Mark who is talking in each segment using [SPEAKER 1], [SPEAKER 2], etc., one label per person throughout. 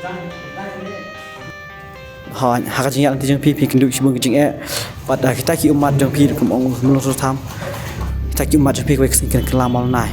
[SPEAKER 1] Họ hak jing yang tijung pi kendu sibung jing pada kita ki umat jong pi kum ong melur tham kita ki umat jong pi wek sing kelamal nai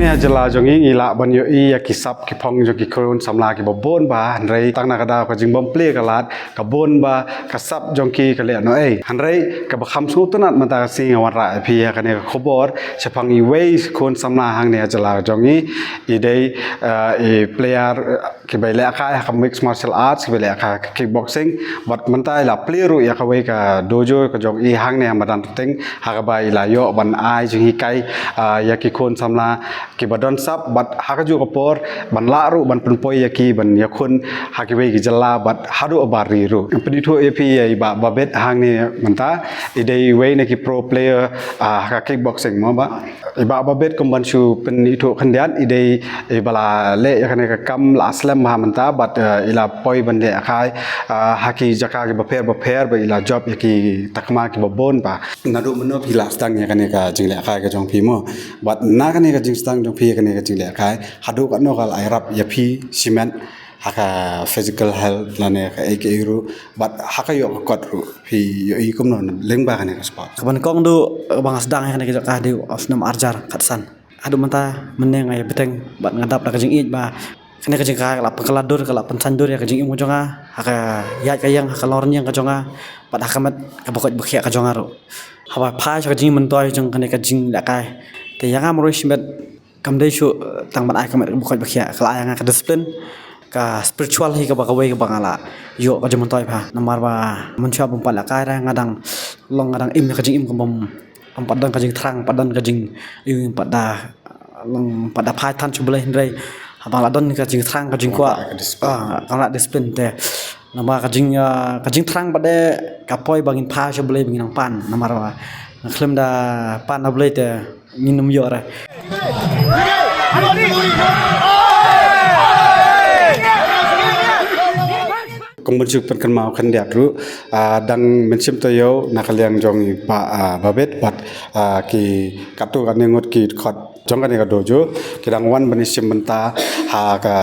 [SPEAKER 2] เนี่ยจะลาจงอีละบันยอียกิซับกิพองจงกิโครนสำลากิบบนบาหันไรตั้งนากระดาวก็จึงบ่มเปลี่ยกลาดกับบนบากระซับจงกีกะเลียนเอ้หันไรกับคำสู้ต้นนัดมันตาสิงวันระเพียกันเนี่ยขบอร์เฉพังอีเวสคนสำลาหังเนี่ยจะลาจงอีได้อีเพลย์กิบไปเล่ค่ายกับมิกซ์มาร์เชลอาร์ตกิบไปเล่ค่ายคิกบ็อกซิ่งบัดมันตายละเพลย์รู้อยากเอาไว้กับโดโจกับจงอีหังเนี่ยมาดันติ้งหากไปละโยบันไอจงอีไกอยากกิคนสำลาki badan sap bat hakaju kapor ban laru ban penpoi yaki ban yakun hakiwe ki jalla bat hadu abari ru penithu ap ai ba babet hang ni manta idei we ne ki pro player ha kickboxing mo ba iba babet komban shu penithu khandian idei ibala le yakane ka kam la aslam ma manta bat ila poi ban de akai haki jaka ki baper ba ila job yaki takma ki babon ba nadu meno phila stang yakane ka jingle akai ka jong phi mo bat na kane ka jing stang jong phi kane ka jingle akai hadu ka no kal airap yapi cement haka physical health lane ka ekiru but haka yo kot ru phi yo I kum non leng ba kane ka sport
[SPEAKER 1] kaban kong du bang asdang kane ka di osnam arjar katsan adu manta meneng ay beteng bat ngadap da kajing ba kane kajing ka la pengkeladur ka la pensandur ya kajing mo jonga haka ya kayang haka lorn yang ka jonga bat hakamat ka bokot bekhia ka jonga ru haba phai ka kajing mentoy jong kane kajing la kai te yang amro simet kamdai shu tang ban ai kamat bokot bekhia kala yang ka disiplin ka spiritual hi ka bakawai ka bangala yo ka jom toy pha namar ba muncha bum pala kai ra ngadang long ngadang im ka jing im bum padang ka jing thrang padan ka jing im pada long pada phai than chu blai ndai abang ladon ka jing thrang ka jing kwa kala disiplin te nama ka jing thrang pada ka poi bangin pha chu blai bangin ang pan namar ba klem da pan na blai te nginum yo ra
[SPEAKER 2] Kemudian penkan mau kandiat ru dang mencim toyo nakaliang jong pa babet bat ki katu kan ngot ki khot jong kan ka dojo kidang wan banisim menta ha ka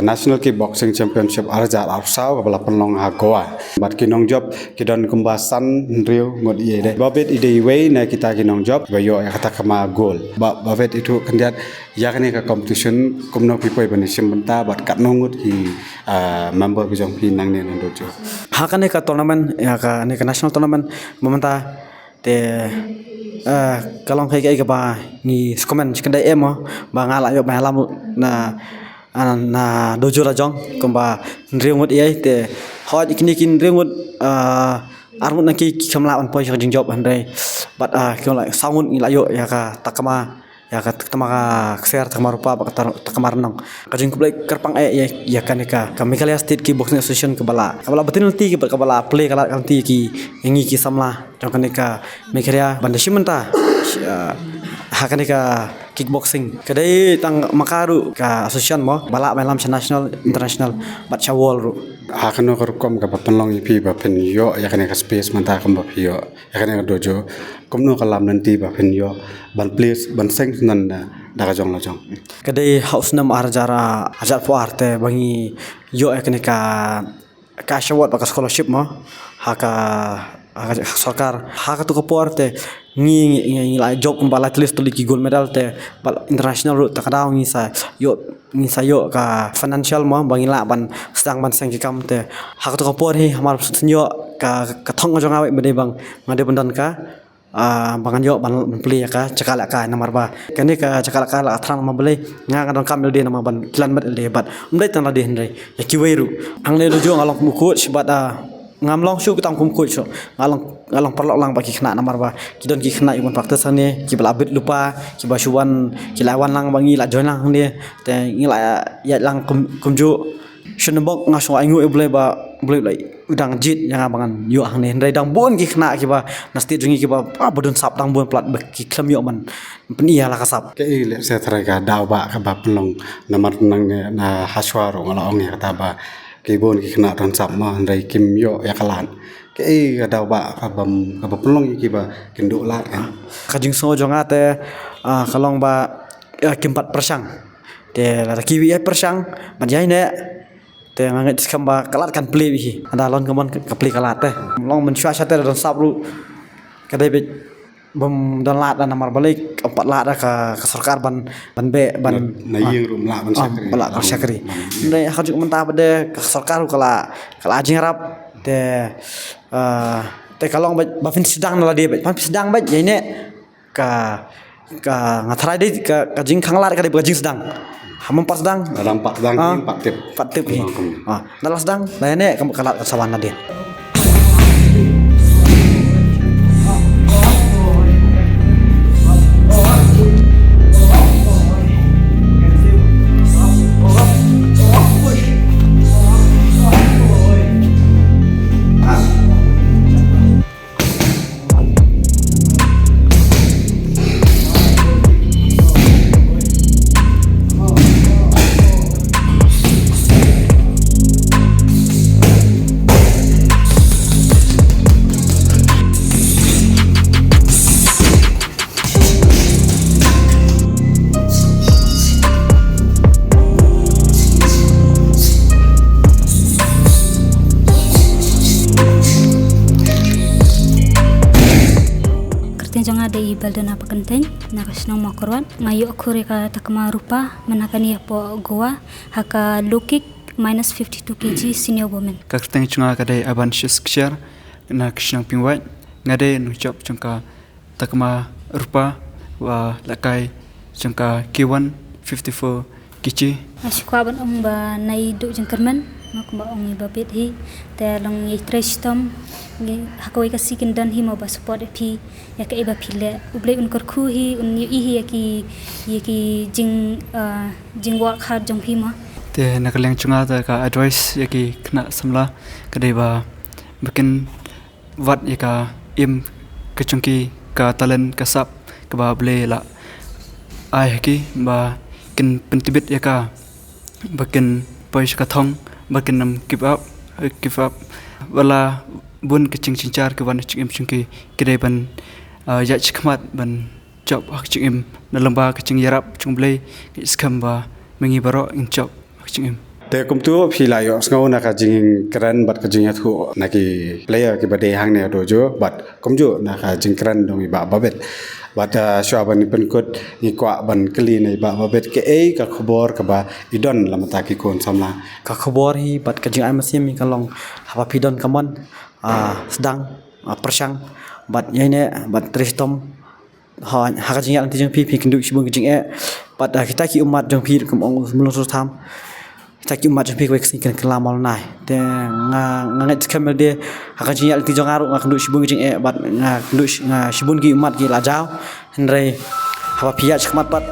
[SPEAKER 2] national kickboxing championship arja arsau ka bala penlong ha goa bat ki nong job kidon kumbasan riu ngot ye de babet ide we na kita ki nong job bayo ya kata kama goal babet itu kandiat ya kan ka competition kumno pipoi banisim menta bat kat nongut ki member ki jong pi nang ne dojo
[SPEAKER 1] hakane ka tournament ya ka ne ka national tournament momenta te kalong kai ka ba ni skomen skandai emo ba ngala yo ba lam na dojo la jong komba nriungut ai te hoj ikni kin nriungut armut na ki kamla on poi jing job andai but kyola saungun ila yo ya ka takama ya ka tamaka kser tamar rupa ba takamar nang kajing kublai kerpang ya kan ka Meghalaya State Kickboxing Association kabala betin ti ki kabala play kala kanti ki ngi ki samla jong kan ka Meghalaya bandashimenta hakan ka kickboxing kadai tang makaru ka association mo bala malam national international bat chawol ru
[SPEAKER 2] hakano korkom ka patonlong ipi ba pen yo ya kan ka space manta kam ba pio ya kan ka dojo komno kalam nanti ba pen yo ban place ban seng nan daga jong la jong
[SPEAKER 1] kadai house nam arjara hajar po arte bangi yo ya kan ka shawot ba scholarship mo haka sarkar haka tu ko arte ngi la job kumbala at least to gold medal te bal international route takadaw ngi sa yo ka financial mo bangila ban stang ban sang kam te hak to por hi hamar sunyo ka thong jong awe bade bang ngade bandan ka bangan yo ban pli ka cakala ka namar ba kani ka cakala ka la atran ma bele nga kan kam de nama ban kilan mat le bat umdai tan la de hendai ya kiweru ang le do jong alok mu coach bat ngamlong shu kitam kum coach ngalong perlok lang bagi kena namar ba kidon ki kena ikon practice ne ki balabit lupa ki basuan ki lawan lang bangi la join lang dia te ngila ya lang kumju shenbok ngaso aingu e boleh lai udang jit yang abangan yo ang ne ndai dang bon ki kena ki ba nasti jungi ki ba bodon sap dang bon plat ki klem yo man penia la kasap
[SPEAKER 2] ke ile se thara ka daw ba ka ba pelong namar nang na haswaro ngala ong ya ta ba kibon ki kena ron sap ma ndai kim yo ya kalan ke kada ba ka pelong ki ba kenduk lat kan
[SPEAKER 1] Kajing so jonga te kalong ba kimpat persang. Te la kiwi persang ban jai ne te mangai diskam ba kalat kan pli bi. Ada lon kamon ka pli kalat te. Long men syua te don sabru kadai be bom don lat namar balik 4 lat ka sarkar ban be ban
[SPEAKER 2] na yeng rum la ban sakri
[SPEAKER 1] bala ka sakri. Ndai ha juk mentah bade ka sarkar kala ajing rap te kalong ba fin sedang la dia ba sedang ba jai ne ka ngathrai dei ka jing khanglar ka dei ba jing sedang hamam pas sedang
[SPEAKER 2] dalam pak dang pak tip
[SPEAKER 1] hi dalam sedang la ne ka kalat sawan dia
[SPEAKER 3] Jonga de ibaldana pakenteng nakasnong makorwan ngayo akure ka takma rupa manakani po goa haka lukik minus 52 kg senior woman
[SPEAKER 4] kakhteng chunga kadai aban shiskshar na kishnang pingwai ngade nuchop chungka takma rupa wa lakai chungka K1 54 kg
[SPEAKER 3] asikwa ban ba nai du jengkerman makba ong babet hi te long ye trestom hakoi ka sikin dan hi mo ba support phi ya ka iba phile ublei unkor khu hi un hi ki jing wa kha jong hi ma
[SPEAKER 4] te nakaleng chunga ta ka advice yaki khna samla kadai ba bikin wat yaka im kachungki ka talent kasap ka ba ble la ai haki ba kin pentibit yaka bakin pais ka thong bakin nam give up wala bun kaching chinchar ke wan chingim chungki kedai ban ya chikmat ban job hak chingim na lamba kaching yarap chungblei iskam ba mengi baro in job hak chingim
[SPEAKER 2] te kum tu phi la yo ngau na ka jing kran bat ka jing ya thu na ki player ki bade hang ne do jo bat kum jo na ka jing kran dong ba babet bat shwa ban pen kot ni kwa ban kli nei ba babet ke ka khobor ka ba idon lamata ki kon samla
[SPEAKER 1] ka khobor hi bat ka jing ai masim mi kalong haba pidon kamon sedang persang bat yaine bat tristom ha ka jing yang jing pi kindu sibung jing bat kita ki umat jong pi kum ong mulung su tham kita ki umat jong pi ko sing kan kelamal nai te ngat kamel de ha ka jing yang jong aru nga kindu sibung jing bat nga kindu nga sibun ki umat ki la jaw henre haba pia chakmat bat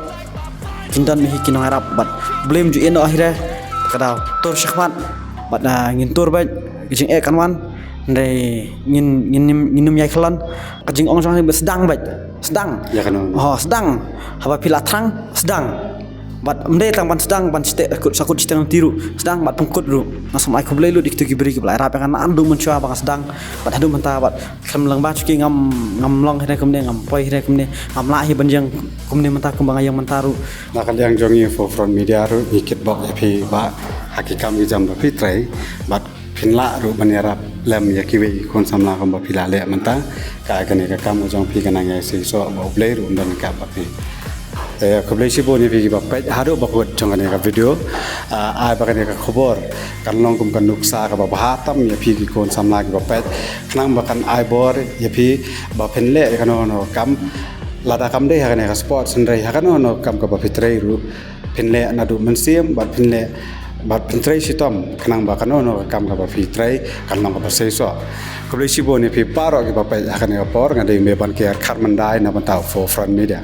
[SPEAKER 1] kindan mi kinong arab bat blame ju eno akhirnya kadau tur chakmat bat ngin tur ba jing kanwan ndai nginum yai khalan kajing ong jong sedang sedang
[SPEAKER 2] ya kan
[SPEAKER 1] sedang haba pila thrang sedang bat mde tang ban sedang ban site sakut sitang tiru sedang bat pengkut ru nasam ai khoblei lu dik tu gibri ki bla rap kan andu menchua bang sedang bat hadu menta bat khamlang ba chuki ngam long hene kumne ngam poi hene kumne ngam la hi banjang kumne menta kumbang ayang mentaru
[SPEAKER 2] na kan yang jongi for front media ru ikit bok phi ba hakikam ki jam ba phi trai bat phinla ru banyarap lam ya kiwi kon samla kam ba phila le manta ka ka ne ka kam jong phi kana ngai si so ba blei ru don ka ba phi ko blei si bo ni phi ba pa haro ba ko jong ne ka video ai ba ka ne ka khobor kan long kum kan nuksa ka ba hatam ya phi ki kon samla ki ba pa khnang ba kan ai bor ya phi ba phinle ka no kam lada kam de ha ne ka sport san rai ha ka no kam ka ba phi trai ru phinle na du man siam ba phinle bat pentrai sitom kanang ba kanono kam ka ba fi trai kanang ba sei so ko le sibo ni pi paro ki ba pa ka ne por ngade me ban ke khat mandai na ban ta for front media